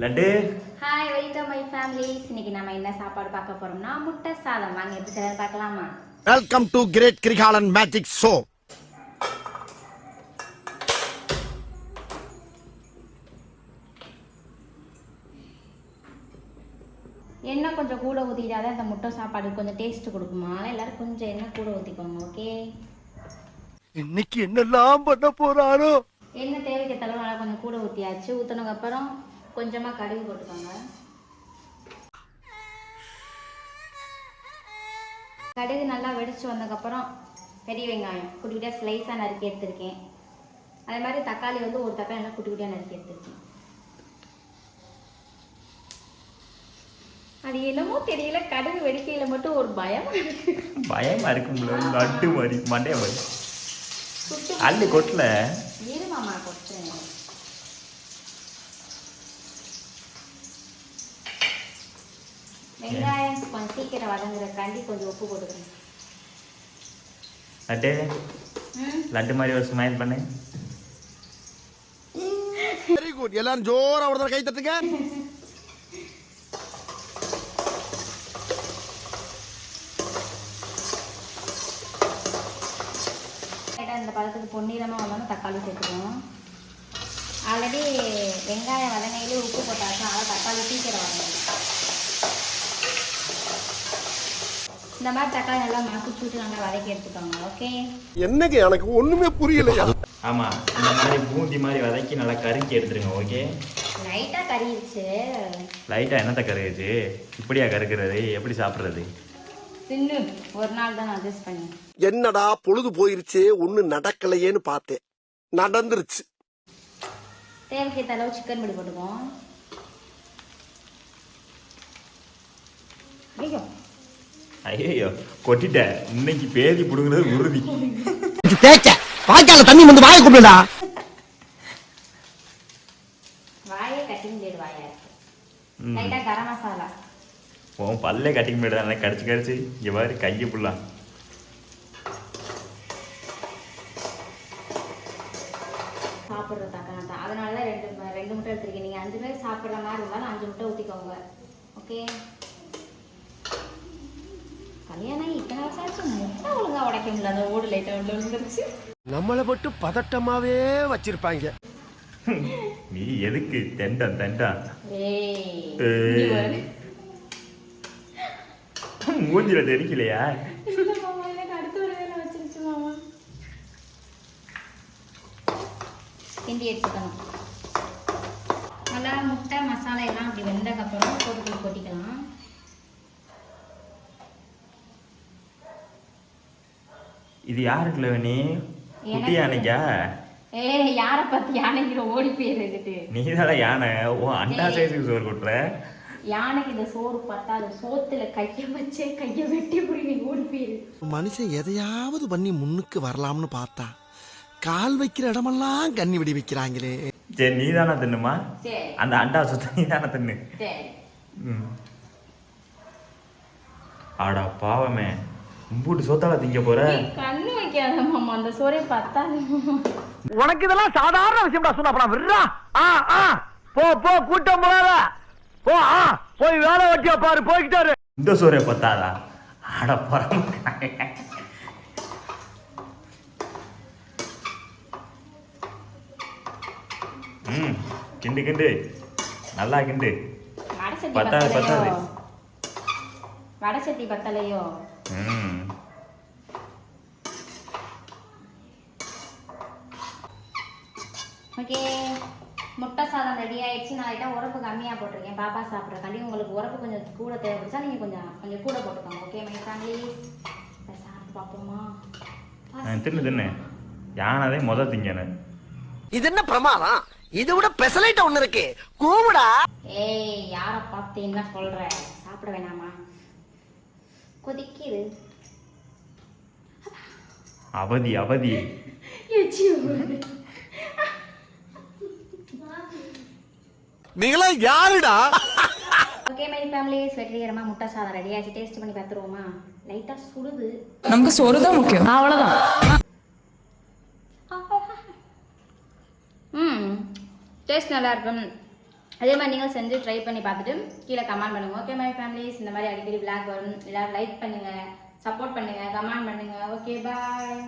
Laddu. Hi, welcome my families. இன்னைக்கு நம்ம என்ன சாப்பாடு பார்க்க போறோம்னா முட்டை சாதம். வாங்க எப்படி செய்யறது பார்க்கலாமா? Welcome to great Kirikalan magic show. எண்ணெய் கொஞ்சம் கூட ஊற்றிட்டாதான் இந்த முட்டை சாப்பாடு கொஞ்சம் டேஸ்ட் கொடுக்குமா. எல்லாரும் கொஞ்சம் எண்ணெய் கூட ஊற்றிக்கோங்க. ஓகே, இன்னைக்கு என்னெல்லாம் பண்ண போறாரோ. எண்ணெய் தேவைக்கு தளவு நல்லா கொஞ்சம் கூட ஊற்றியாச்சு. ஊற்றினதுக்கு அப்புறம் கொஞ்சமாக கடுகு போட்டுக்கோங்க. கடுகு நல்லா வெடிச்சு வந்ததுக்கப்புறம் பெரிய வெங்காயம் குட்டி குட்டியாக ஸ்லைஸாக நறுக்கி எடுத்திருக்கேன். அதே மாதிரி தக்காளி வந்து ஒரு தக்காளி நல்லா குட்டி குட்டியாக நறுக்கி எடுத்திருக்கேன். அது என்னமோ தெரியல, கடுகு வெடிக்கையில் மட்டும் ஒரு பயமா இருக்கும்ல. லட்டு மாதிரி மண்டைய மாதிரி அள்ளி கொட்டல. இரு மாமா, கொட்டுறேன். வெங்காயம் கொஞ்சம் சீக்கிரம் வதங்குறதுக்காண்டி கொஞ்சம் உப்பு போட்டுக்கிறேன். லட்டு லட்டு மாதிரி ஒரு ஸ்மைல் பண்ணு. Very good. எல்லாரும் ஜோரா ஒரு தடவை கை தட்டுங்க. இந்த பழத்துக்கு பொன்னிறமாக வந்தோம்னா தக்காளி சேர்த்துக்கணும். ஆல்ரெடி வெங்காயம் வதங்கையிலே உப்பு போட்டாச்சும், அதனால் தக்காளி சீக்கிரம் வதங்கும். இந்த மாதிரி தக்காளி நல்லா மசிச்சு விட்டு நல்லா வதக்கி எடுத்துக்கோங்க. ஓகே, என்னங்க எனக்கு ஒண்ணுமே புரியலையா? ஆமா, இந்த மாதிரி பூந்தி மாதிரி வதக்கி நல்லா கறிக்கி எடுத்துருங்க. ஓகே, லைட்டாக கறிடுச்சு. லைட்டா என்னத்த கருகுச்சு? இப்படியா கருக்கிறது? எப்படி சாப்பிட்றது? தின்னு, ஒரு நாள் தான் அட்ஜஸ்ட் பண்ணி. என்னடா பொழுது போயிருச்சு, ஒண்ணு நடக்கலையேன்னு பார்த்தேன், நடந்துருச்சு. தேவைக்கு அளவு சிக்கன் பொடி போட்டுக்குவோம். ஐயோ ஐயோ, கொட்டிட்ட. இன்னைக்கு பேதி புடுங்கிறது உறுதி. வாய்க்கால தண்ணி வந்து வாயை கூப்பிடுடா. வாயே கட்டிங் பிளேடு வாயா இருக்கு. லைட்டா கரம் மசாலா. உன் பல்லே கட்டிங் போயிடுதான் கடிச்சு கடிச்சு. இங்க மாதிரி கையை புல்லாம் சாப்பிட்ற தக்காளி, அதனாலதான் ரெண்டு முட்டை எடுத்துருக்கீங்க. நீங்க 5 பேர் சாப்பிட்ற மாதிரி இருந்தாலும் 5 முட்டை ஊற்றிக்கோங்க. ஓகே, கல்யாணம் இத்தனை வருஷம் ஆச்சு, முட்டை ஒழுங்கா உடைக்க முடியல. அந்த ஓடு லைட்டா உள்ள விழுந்துருச்சு. நம்மளை மட்டும் பதட்டமாவே வச்சிருப்பாங்க. நீ எதுக்கு தெண்டம் தெண்டம் மூஞ்சில தெரிக்கலையா? அடுத்த ஒரு வேலை வச்சிருச்சு மாமா. கிண்டி எடுத்துக்கணும். நல்லா முட்டை மசாலா எல்லாம் அப்படி வெந்ததுக்கப்புறம் போட்டு கொட்டிக்கலாம். இது யாருக்குல நீ குட்டி யானைக்கா? யாரை பார்த்து யானைங்கிற ஓடி போயிருக்குது. நீ தானே யானை. ஓ, அண்டா சைஸுக்கு சோறு கொட்டுற. யானைக்கு இந்த சோறு பார்த்தாது, சோத்துல கைய வச்சே கைய வெட்டி புடி ஓடி போயிரு. மனுஷன் எதையாவது பண்ணி முன்னுக்கு வரலாம்னு பார்த்தா கால் வைக்கிற இடமெல்லாம் கண்ணி விடி வைக்கிறாங்களே. சரி, நீ தானே தின்னுமா? அந்த அண்டா சுத்த நீ தானே தின்னு. ஆடா பாவமே, உம்பூட்டு சொத்தால திங்க போற. கண்ணு வைக்காத மாமா, அந்த சோறே பத்தாது. உனக்கு இதெல்லாம் சாதாரண விஷயம்டா. சொன்னா விடுறா. போ போ, கூட்டம் போகாத. போ, போய் வேலை வெட்டியா பாரு. போய்கிட்டாரு. இந்த சோறே பத்தாதா? ஆட பரம். கிண்டு கிண்டு, நல்லா கிண்டு. பத்தாது பத்தாது. வடை சட்டி பத்தலையோ? ஓகே, முட்டை சாதம் ரெடி ஆயிடுச்சு. நான் லைட்டாக உரப்பு கம்மியாக போட்டிருக்கேன். பாப்பா சாப்பிட்றக்காண்டி. உங்களுக்கு உரப்பு கொஞ்சம் கூட தேவைப்படுச்சா நீங்கள் கொஞ்சம் கூட போட்டுக்கோங்க. ஓகே மை ஃபேமிலிஸ், சாப்பிட்டு பார்ப்போமா? தின்னு தின்னு. யானதே திங்கன்னு. இது என்ன பிரமாதம்? இதை விட பெசலைட்ட ஒண்ணு இருக்கு, கூவுடா. ஏய், யாரை பார்த்து என்ன சொல்ற? சாப்பிட வேணாமா? கொதிக்குது. அவதி அவதி. நீங்களா யாருடா? ஓகே மை ஃபேமிலிஸ், வெற்றிகரமாக முட்டை சாதம் ரெடி ஆச்சு. டேஸ்ட் பண்ணி பார்த்துருவோமா? லைட்டாக சுடுது. நமக்கு சோறு தான் முக்கியம், அவ்வளோதான். டேஸ்ட் நல்லா இருக்கும். அதே மாதிரி நீங்கள் செஞ்சு ட்ரை பண்ணி பார்த்துட்டு கீழே கமெண்ட் பண்ணுங்கள். ஓகே மை ஃபேமிலிஸ், இந்த மாதிரி அடிக்கடி விளாக் வரும். எல்லோரும் லைக் பண்ணுங்கள், சப்போர்ட் பண்ணுங்கள், கமெண்ட் பண்ணுங்கள். Okay bye.